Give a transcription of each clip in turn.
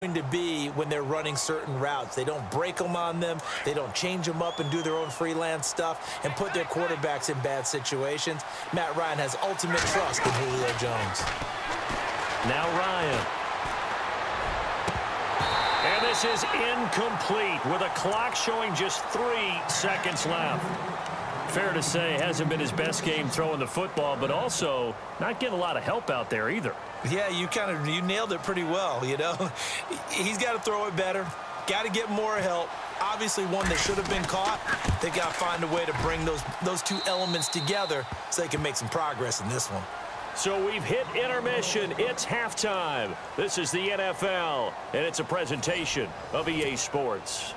to be when they're running certain routes. They don't break them on them. They don't change them up and do their own freelance stuff and put their quarterbacks in bad situations. Matt Ryan has ultimate trust in Julio Jones. Now Ryan. And this is incomplete with a clock showing just 3 seconds left. Fair to say, hasn't been his best game throwing the football, but also not getting a lot of help out there either. Yeah, you nailed it pretty well, you know. He's got to throw it better. Got to get more help. Obviously, one that should have been caught. They got to find a way to bring those two elements together so they can make some progress in this one. So we've hit intermission. It's halftime. This is the NFL, and it's a presentation of EA Sports.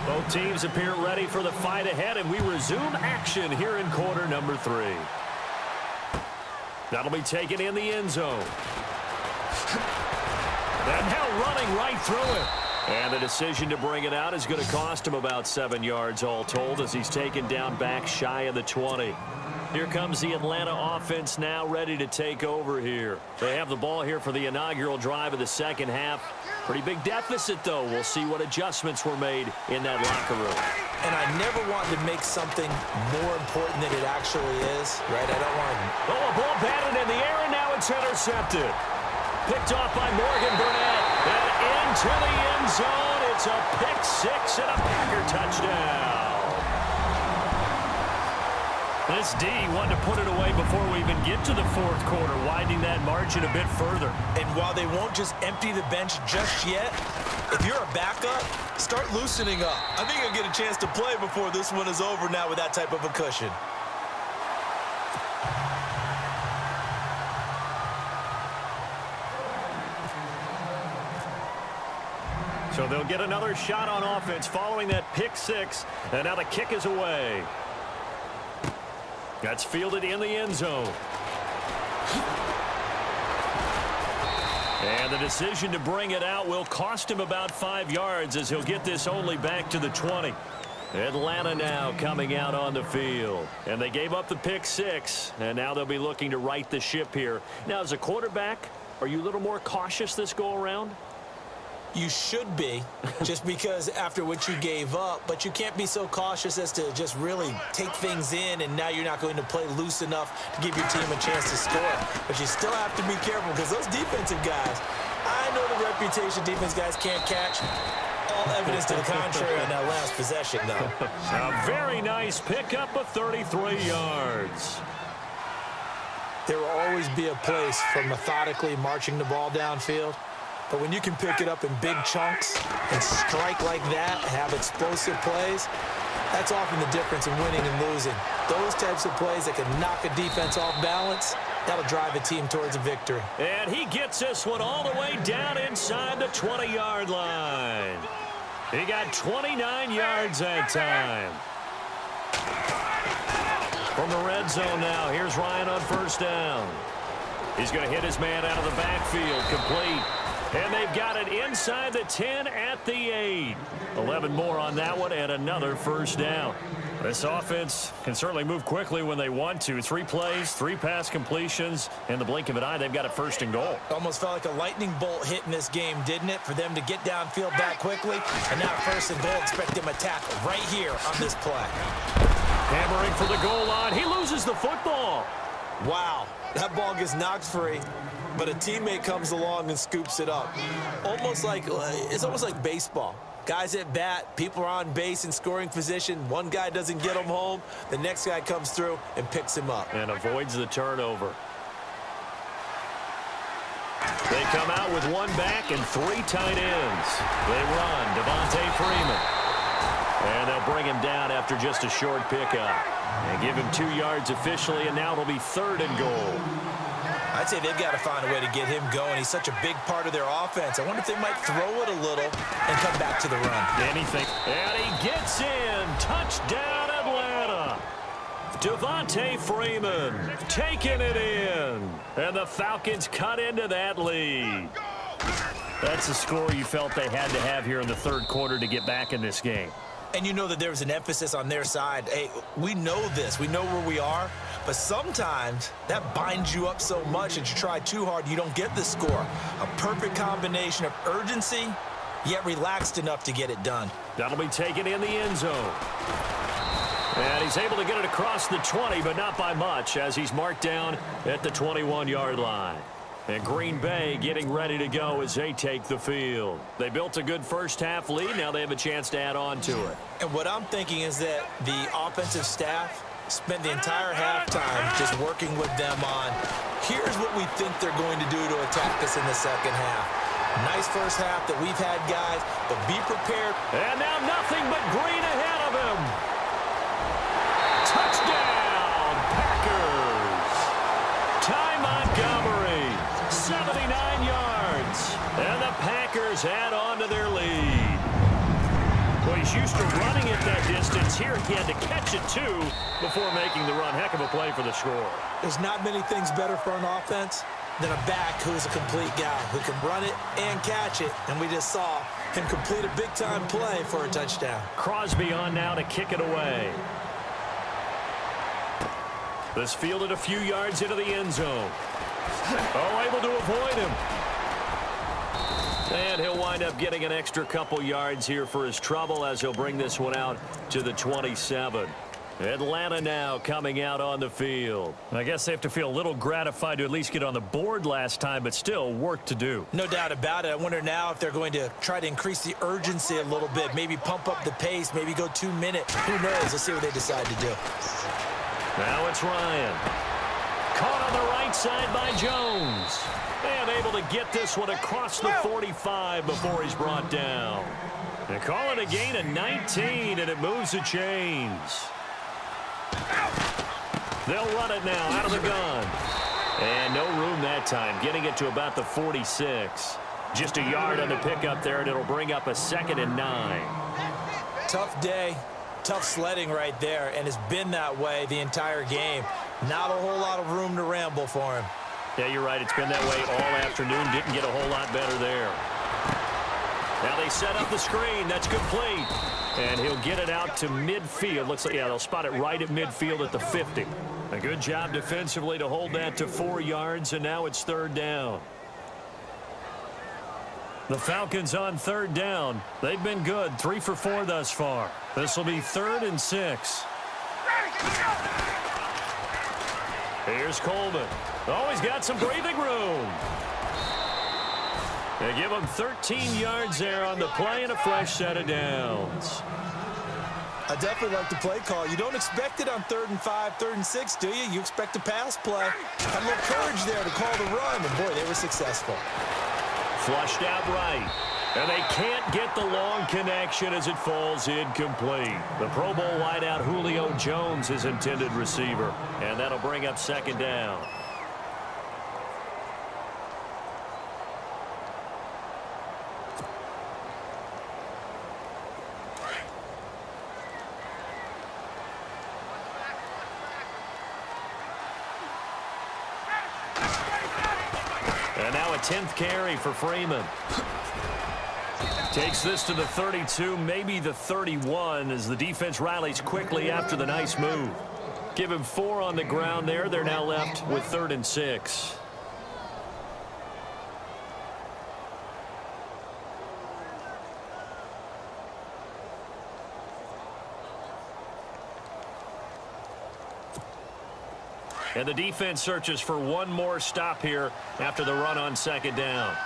Both teams appear ready for the fight ahead, and we resume action here in quarter number 3. That'll be taken in the end zone. And now running right through it. And the decision to bring it out is going to cost him about 7 yards all told as he's taken down back shy of the 20. Here comes the Atlanta offense now ready to take over here. They have the ball here for the inaugural drive of the second half. Pretty big deficit, though. We'll see what adjustments were made in that locker room. And I never want to make something more important than it actually is, right? I don't want to... Oh, a ball batted in the air, and now it's intercepted. Picked off by Morgan Burnett. And into the end zone. It's a pick 6 and a Packer touchdown. This D wanted to put it away before we even get to the fourth quarter, widening that margin a bit further. And while they won't just empty the bench just yet, if you're a backup, start loosening up. I think you'll get a chance to play before this one is over now with that type of a cushion. So they'll get another shot on offense following that pick 6, and now the kick is away. That's fielded in the end zone. And the decision to bring it out will cost him about 5 yards as he'll get this only back to the 20. Atlanta now coming out on the field. And they gave up the pick 6, and now they'll be looking to right the ship here. Now, as a quarterback, are you a little more cautious this go-around? You should be, just because after what you gave up, but you can't be so cautious as to just really take things in, and now you're not going to play loose enough to give your team a chance to score. But you still have to be careful because those defensive guys, I know the reputation defense guys can't catch. All evidence to the contrary on that last possession, though. A very nice pickup of 33 yards. There will always be a place for methodically marching the ball downfield. But when you can pick it up in big chunks and strike like that, have explosive plays, that's often the difference in winning and losing. Those types of plays that can knock a defense off balance, that'll drive a team towards a victory. And he gets this one all the way down inside the 20-yard line. He got 29 yards that time. From the red zone now, here's Ryan on first down. He's going to hit his man out of the backfield, complete. And they've got it inside the 10 at the 8. 11 more on that one and another first down. This offense can certainly move quickly when they want to. 3 plays, 3 pass completions. In the blink of an eye, they've got it first and goal. Almost felt like a lightning bolt hit in this game, didn't it? For them to get downfield that quickly. And now first and goal, expect them to tackle right here on this play. Hammering for the goal line. He loses the football. Wow, that ball gets knocked free. But a teammate comes along and scoops it up. It's almost like baseball. Guys at bat, people are on base in scoring position. One guy doesn't get him home. The next guy comes through and picks him up. And avoids the turnover. They come out with 1 back and 3 tight ends. They run Devontae Freeman. And they'll bring him down after just a short pickup. And give him 2 yards officially, and now it'll be 3rd and goal. I'd say they've got to find a way to get him going. He's such a big part of their offense. I wonder if they might throw it a little and come back to the run. Anything. And he gets in. Touchdown, Atlanta. Devontae Freeman taking it in. And the Falcons cut into that lead. That's a score you felt they had to have here in the third quarter to get back in this game. And you know that there was an emphasis on their side. Hey, we know this. We know where we are. But sometimes that binds you up so much that you try too hard, you don't get the score. A perfect combination of urgency, yet relaxed enough to get it done. That'll be taken in the end zone. And he's able to get it across the 20, but not by much, as he's marked down at the 21-yard line. And Green Bay getting ready to go as they take the field. They built a good first-half lead. Now they have a chance to add on to it. And what I'm thinking is that the offensive staff spent the entire halftime just working with them on, here's what we think they're going to do to attack us in the second half. Nice first half that we've had, guys, but be prepared. And now nothing but green ahead of him. Touchdown, Packers. Ty Montgomery, 79 yards. And the Packers add on to their lead. Well, he's used to running it that distance. Here he had to catch it, too, before making the run. Heck of a play for the score. There's not many things better for an offense than a back who is a complete guy, who can run it and catch it. And we just saw him complete a big-time play for a touchdown. Crosby on now to kick it away. This fielded a few yards into the end zone. Oh, able to avoid him. And he'll wind up getting an extra couple yards here for his trouble as he'll bring this one out to the 27. Atlanta now coming out on the field. I guess they have to feel a little gratified to at least get on the board last time, but still work to do. No doubt about it. I wonder now if they're going to try to increase the urgency a little bit, maybe pump up the pace, maybe go 2 minutes. Who knows? Let's see what they decide to do. Now it's Ryan. Caught on the right side by Jones. And able to get this one across the 45 before he's brought down. They call it a gain of 19, and it moves the chains. They'll run it now out of the gun. And no room that time, getting it to about the 46. Just a yard on the pickup there, and it'll bring up a 2nd and 9. Tough day, tough sledding right there, and it's been that way the entire game. Not a whole lot of room to ramble for him. Yeah, you're right. It's been that way all afternoon. Didn't get a whole lot better there. Now they set up the screen. That's complete. And he'll get it out to midfield. Looks like, yeah, they'll spot it right at midfield at the 50. A good job defensively to hold that to 4 yards, and now it's 3rd down. The Falcons on 3rd down. They've been good, 3 for 4 thus far. This will be 3rd and 6. Here's Coleman. Oh, he's got some breathing room. They give him 13 yards there on the play and a fresh set of downs. I definitely like the play call. You don't expect it on 3rd and 5, 3rd and 6, do you? You expect a pass play. Had a little courage there to call the run, and boy, they were successful. Flushed out right. And they can't get the long connection as it falls incomplete. The Pro Bowl wideout Julio Jones is intended receiver. And that'll bring up 2nd down. And now a 10th carry for Freeman. Takes this to the 32, maybe the 31, as the defense rallies quickly after the nice move. Give him 4 on the ground there. They're now left with 3rd and 6. And the defense searches for one more stop here after the run on 2nd down.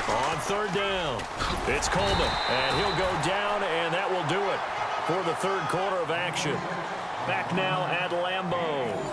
On 3rd down, it's Coleman, and he'll go down, and that will do it for the 3rd quarter of action. Back now at Lambeau.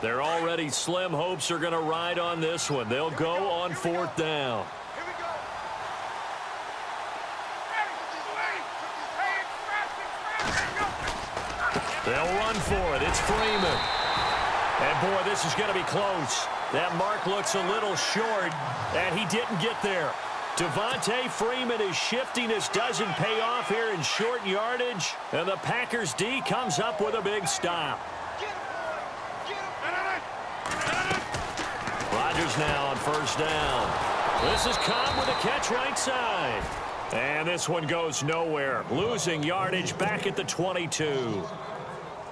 They're already slim hopes are going to ride on this one. They'll go on 4th down. They'll run for it. It's Freeman. And, boy, this is going to be close. That mark looks a little short, and he didn't get there. Devontae Freeman is shifting. This doesn't pay off here in short yardage. And the Packers D comes up with a big stop. Rodgers now on first down. This is Cobb with a catch right side. And this one goes nowhere. Losing yardage back at the 22.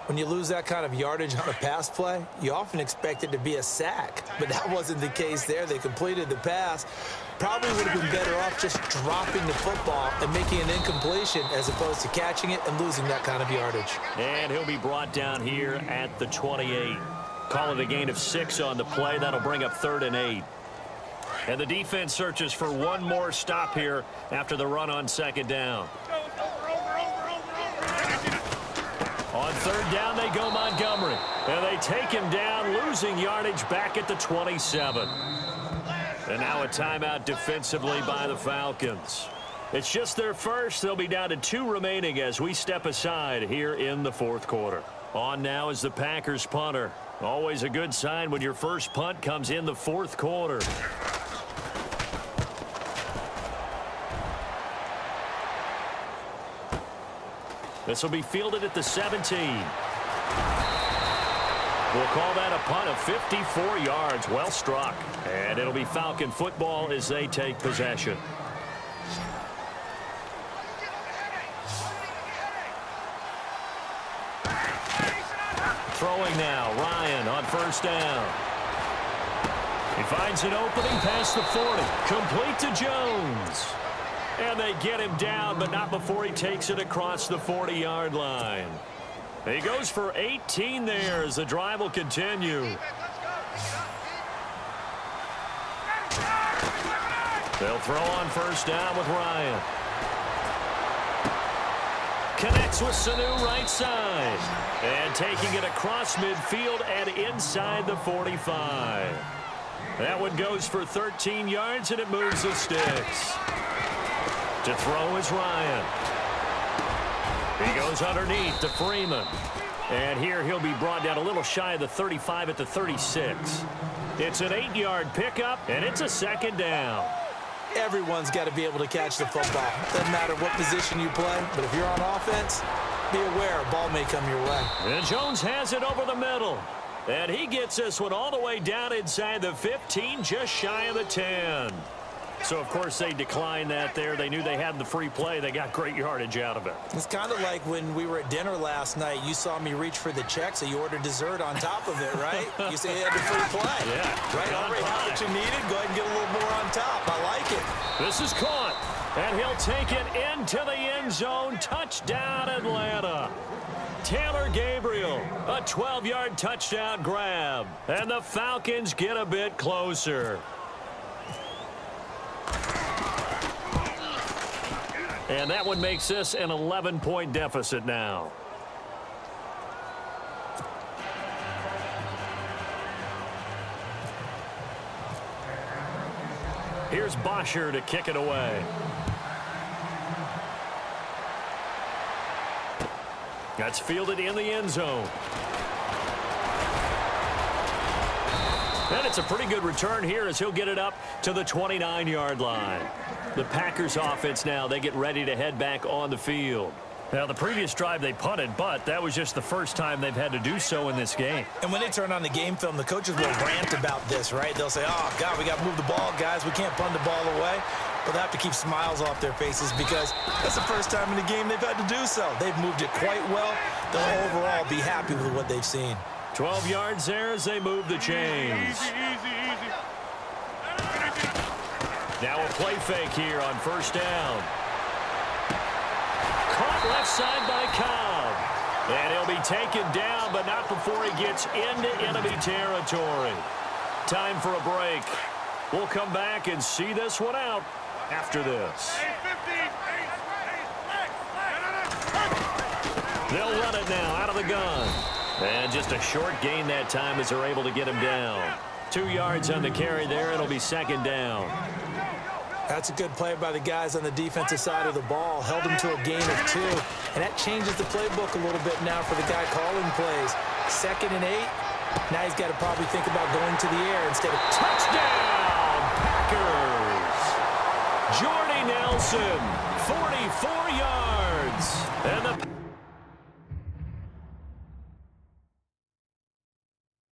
When you lose that kind of yardage on a pass play, you often expect it to be a sack. But that wasn't the case there. They completed the pass. Probably would have been better off just dropping the football and making an incompletion as opposed to catching it and losing that kind of yardage. And he'll be brought down here at the 28. Call it a gain of 6 on the play. That'll bring up 3rd and 8. And the defense searches for one more stop here after the run on 2nd down. On 3rd down, they go Montgomery. And they take him down, losing yardage back at the 27. And now a timeout defensively by the Falcons. It's just their first. They'll be down to 2 remaining as we step aside here in the 4th quarter. On now is the Packers punter. Always a good sign when your first punt comes in the 4th quarter. This will be fielded at the 17. We'll call that a punt of 54 yards. Well struck. And it'll be Falcon football as they take possession. Throwing now, Ryan on first down. He finds an opening past the 40. Complete to Jones. And they get him down, but not before he takes it across the 40-yard line. He goes for 18 there as the drive will continue. They'll throw on first down with Ryan. Connects with Sanu right side. And taking it across midfield and inside the 45. That one goes for 13 yards, and it moves the sticks. To throw is Ryan. He goes underneath to Freeman. And here he'll be brought down a little shy of the 35 at the 36. It's an 8-yard pickup, and it's a 2nd down. Everyone's got to be able to catch the football. Doesn't matter what position you play, but if you're on offense, be aware a ball may come your way. And Jones has it over the middle. And he gets this one all the way down inside the 15, just shy of the 10. So, of course, they declined that there. They knew they had the free play. They got great yardage out of it. It's kind of like when we were at dinner last night. You saw me reach for the check, so you ordered dessert on top of it, right? You say you had the free play. Yeah. Right? Already got what you needed. Go ahead and get a little more on top. I like it. This is caught. And he'll take it into the end zone. Touchdown, Atlanta. Taylor Gabriel, a 12-yard touchdown grab. And the Falcons get a bit closer. And that one makes this an 11-point deficit now. Here's Bosher to kick it away. That's fielded in the end zone. And it's a pretty good return here as he'll get it up to the 29-yard line. The Packers offense now, they get ready to head back on the field. Now, the previous drive they punted, but that was just the first time they've had to do so in this game. And when they turn on the game film, the coaches will rant about this, right? They'll say, oh, God, we got to move the ball, guys. We can't punt the ball away. But they have to keep smiles off their faces because that's the first time in the game they've had to do so. They've moved it quite well. They'll overall be happy with what they've seen. 12 yards there as they move the chains. Now a play fake here on first down. Caught left side by Cobb. And he'll be taken down, but not before he gets into enemy territory. Time for a break. We'll come back and see this one out after this. They'll run it now out of the gun. And just a short gain that time as they're able to get him down. 2 yards on the carry there. It'll be second down. That's a good play by the guys on the defensive side of the ball. Held him to a gain of 2. And that changes the playbook a little bit now for the guy calling plays. 2nd and 8. Now he's got to probably think about going to the air instead of touchdown, Packers. Jordy Nelson, 44 yards. And the